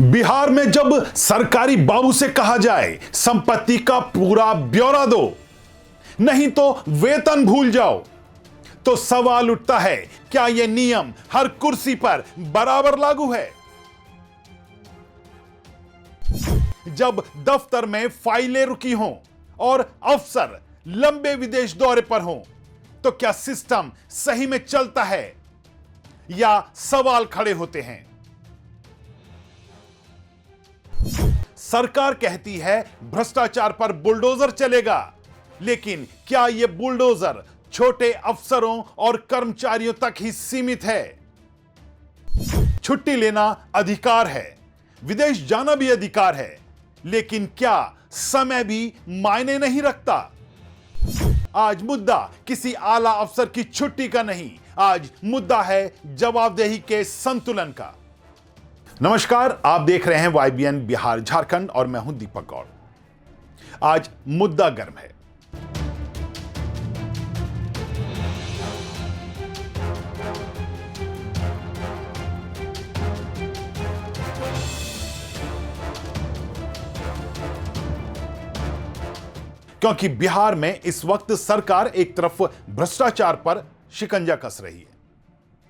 बिहार में जब सरकारी बाबू से कहा जाए संपत्ति का पूरा ब्यौरा दो, नहीं तो वेतन भूल जाओ, तो सवाल उठता है, क्या यह नियम हर कुर्सी पर बराबर लागू है? जब दफ्तर में फाइलें रुकी हों और अफसर लंबे विदेश दौरे पर हों, तो क्या सिस्टम सही में चलता है या सवाल खड़े होते हैं? सरकार कहती है भ्रष्टाचार पर बुलडोजर चलेगा, लेकिन क्या यह बुलडोजर छोटे अफसरों और कर्मचारियों तक ही सीमित है? छुट्टी लेना अधिकार है, विदेश जाना भी अधिकार है, लेकिन क्या समय भी मायने नहीं रखता? आज मुद्दा किसी आला अफसर की छुट्टी का नहीं, आज मुद्दा है जवाबदेही के संतुलन का। नमस्कार, आप देख रहे हैं वाईबीएन बिहार झारखंड और मैं हूं दीपक गौड़। आज मुद्दा गर्म है। क्योंकि बिहार में इस वक्त सरकार एक तरफ भ्रष्टाचार पर शिकंजा कस रही है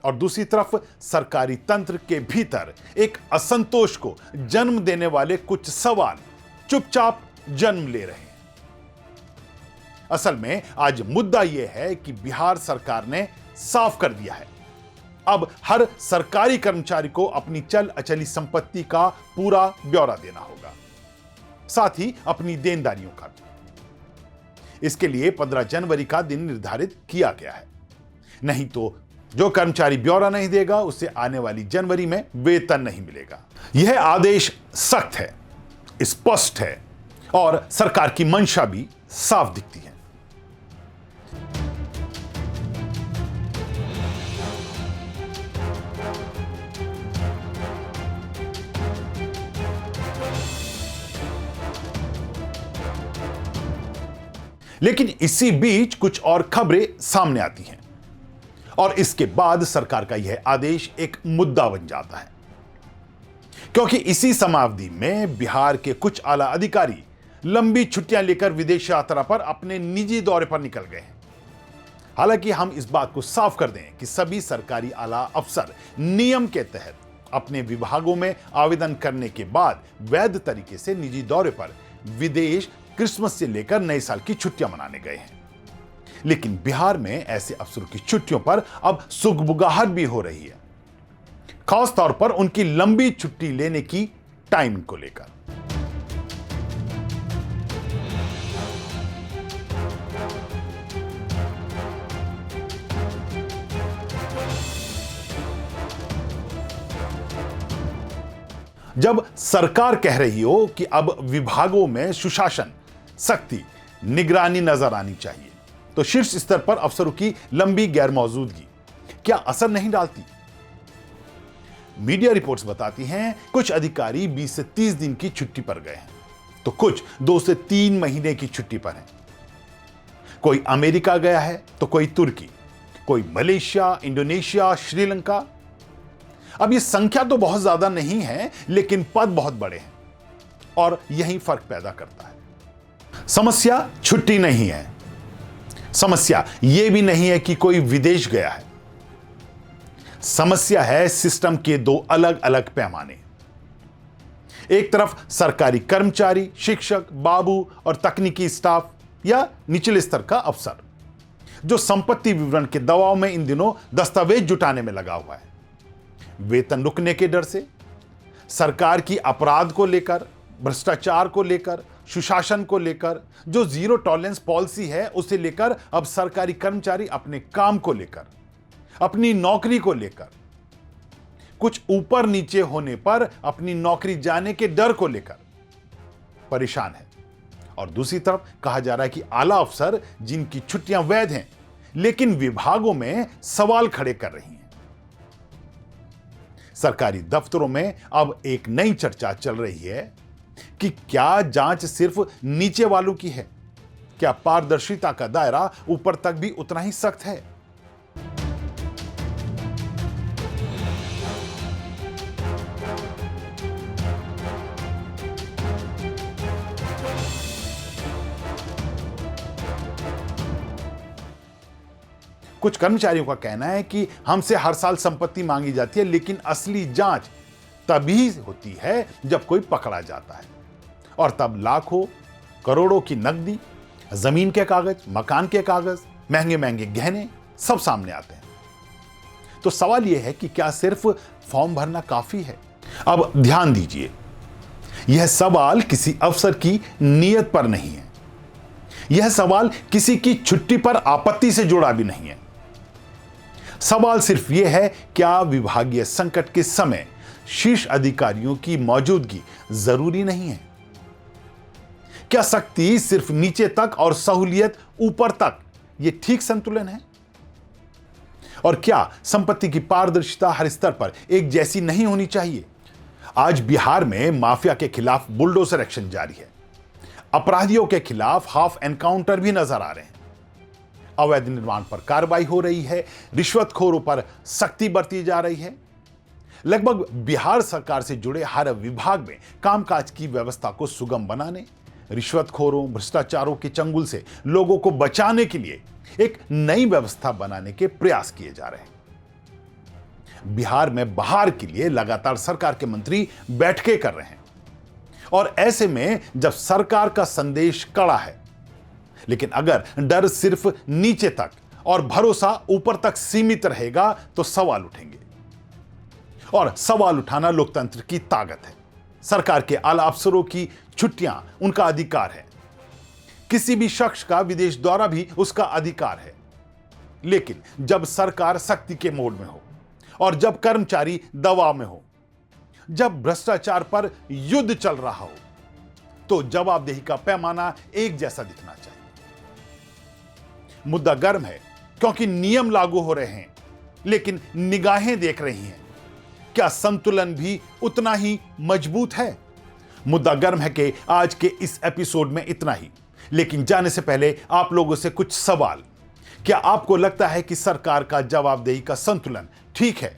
और दूसरी तरफ सरकारी तंत्र के भीतर एक असंतोष को जन्म देने वाले कुछ सवाल चुपचाप जन्म ले रहे हैं। असल में आज मुद्दा यह है कि बिहार सरकार ने साफ कर दिया है, अब हर सरकारी कर्मचारी को अपनी चल अचली संपत्ति का पूरा ब्यौरा देना होगा, साथ ही अपनी देनदारियों का भी। इसके लिए 15 जनवरी का दिन निर्धारित किया गया है, नहीं तो जो कर्मचारी ब्यौरा नहीं देगा उसे आने वाली जनवरी में वेतन नहीं मिलेगा। यह आदेश सख्त है, स्पष्ट है और सरकार की मंशा भी साफ दिखती है। लेकिन इसी बीच कुछ और खबरें सामने आती हैं और इसके बाद सरकार का यह आदेश एक मुद्दा बन जाता है, क्योंकि इसी समावधि में बिहार के कुछ आला अधिकारी लंबी छुट्टियां लेकर विदेश यात्रा पर अपने निजी दौरे पर निकल गए हैं। हालांकि हम इस बात को साफ कर दें कि सभी सरकारी आला अफसर नियम के तहत अपने विभागों में आवेदन करने के बाद वैध तरीके से निजी दौरे पर विदेश क्रिसमस से लेकर नए साल की छुट्टियां मनाने गए हैं। लेकिन बिहार में ऐसे अफसरों की छुट्टियों पर अब सुगबुगाहट भी हो रही है, खास तौर पर उनकी लंबी छुट्टी लेने की टाइम को लेकर। जब सरकार कह रही हो कि अब विभागों में सुशासन, सख्ती, निगरानी नजर आनी चाहिए, तो शीर्ष स्तर पर अफसरों की लंबी गैरमौजूदगी क्या असर नहीं डालती? मीडिया रिपोर्ट्स बताती हैं कुछ अधिकारी 20 से 30 दिन की छुट्टी पर गए हैं, तो कुछ 2 से 3 महीने की छुट्टी पर हैं। कोई अमेरिका गया है तो कोई तुर्की, कोई मलेशिया, इंडोनेशिया, श्रीलंका। अब ये संख्या तो बहुत ज्यादा नहीं है, लेकिन पद बहुत बड़े हैं और यही फर्क पैदा करता है। समस्या छुट्टी नहीं है, समस्या यह भी नहीं है कि कोई विदेश गया है। समस्या है सिस्टम के दो अलग अलग पैमाने। एक तरफ सरकारी कर्मचारी, शिक्षक, बाबू और तकनीकी स्टाफ या निचले स्तर का अफसर, जो संपत्ति विवरण के दबाव में इन दिनों दस्तावेज जुटाने में लगा हुआ है। वेतन रुकने के डर से, सरकार की अपराध को लेकर, भ्रष्टाचार को लेकर, सुशासन को लेकर, जो जीरो टॉलरेंस पॉलिसी है उसे लेकर, अब सरकारी कर्मचारी अपने काम को लेकर, अपनी नौकरी को लेकर, कुछ ऊपर नीचे होने पर अपनी नौकरी जाने के डर को लेकर परेशान है। और दूसरी तरफ कहा जा रहा है कि आला अफसर जिनकी छुट्टियां वैध हैं, लेकिन विभागों में सवाल खड़े कर रही हैं। सरकारी दफ्तरों में अब एक नई चर्चा चल रही है कि क्या जांच सिर्फ नीचे वालों की है? क्या पारदर्शिता का दायरा ऊपर तक भी उतना ही सख्त है? कुछ कर्मचारियों का कहना है कि हमसे हर साल संपत्ति मांगी जाती है, लेकिन असली जांच तभी होती है जब कोई पकड़ा जाता है, और तब लाखों करोड़ों की नकदी, जमीन के कागज, मकान के कागज, महंगे महंगे गहने सब सामने आते हैं। तो सवाल यह है कि क्या सिर्फ फॉर्म भरना काफी है? अब ध्यान दीजिए, यह सवाल किसी अफसर की नीयत पर नहीं है। यह सवाल किसी की छुट्टी पर आपत्ति से जुड़ा भी नहीं है। सवाल सिर्फ यह है, क्या विभागीय संकट के समय शीर्ष अधिकारियों की मौजूदगी जरूरी नहीं है? क्या सख्ती सिर्फ नीचे तक और सहूलियत ऊपर तक, यह ठीक संतुलन है? और क्या संपत्ति की पारदर्शिता हर स्तर पर एक जैसी नहीं होनी चाहिए? आज बिहार में माफिया के खिलाफ बुलडोजर एक्शन जारी है। अपराधियों के खिलाफ हाफ एनकाउंटर भी नजर आ रहे हैं। अवैध निर्माण पर कार्रवाई हो रही है, रिश्वतखोरों पर सख्ती बरती जा रही है। लगभग बिहार सरकार से जुड़े हर विभाग में कामकाज की व्यवस्था को सुगम बनाने, रिश्वतखोरों, भ्रष्टाचारों के चंगुल से लोगों को बचाने के लिए एक नई व्यवस्था बनाने के प्रयास किए जा रहे हैं। बिहार में बहार के लिए लगातार सरकार के मंत्री बैठकें कर रहे हैं, और ऐसे में जब सरकार का संदेश कड़ा है, लेकिन अगर डर सिर्फ नीचे तक और भरोसा ऊपर तक सीमित रहेगा तो सवाल उठेंगे। और सवाल उठाना लोकतंत्र की ताकत है। सरकार के आला अफसरों की छुट्टियां उनका अधिकार है। किसी भी शख्स का विदेश दौरा भी उसका अधिकार है। लेकिन जब सरकार सख्ती के मोड में हो और जब कर्मचारी दबाव में हो, जब भ्रष्टाचार पर युद्ध चल रहा हो, तो जवाबदेही का पैमाना एक जैसा दिखना चाहिए। मुद्दा गर्म है क्योंकि नियम लागू हो रहे हैं, लेकिन निगाहें देख रही हैं। क्या संतुलन भी उतना ही मजबूत है? मुद्दा गर्म है कि आज के इस एपिसोड में इतना ही। लेकिन जाने से पहले आप लोगों से कुछ सवाल। क्या आपको लगता है कि सरकार का जवाबदेही का संतुलन ठीक है?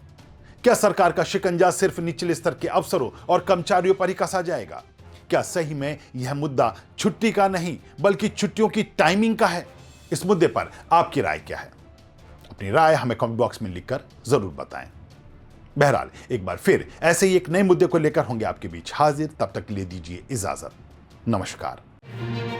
क्या सरकार का शिकंजा सिर्फ निचले स्तर के अफसरों और कर्मचारियों पर ही कसा जाएगा? क्या सही में यह मुद्दा छुट्टी का नहीं बल्कि छुट्टियों की टाइमिंग का है? इस मुद्दे पर आपकी राय क्या है? अपनी राय हमें कमेंट बॉक्स में लिखकर जरूर बताएं। बहरहाल एक बार फिर ऐसे ही एक नए मुद्दे को लेकर होंगे आपके बीच हाजिर। तब तक के लिए दीजिए इजाजत। नमस्कार।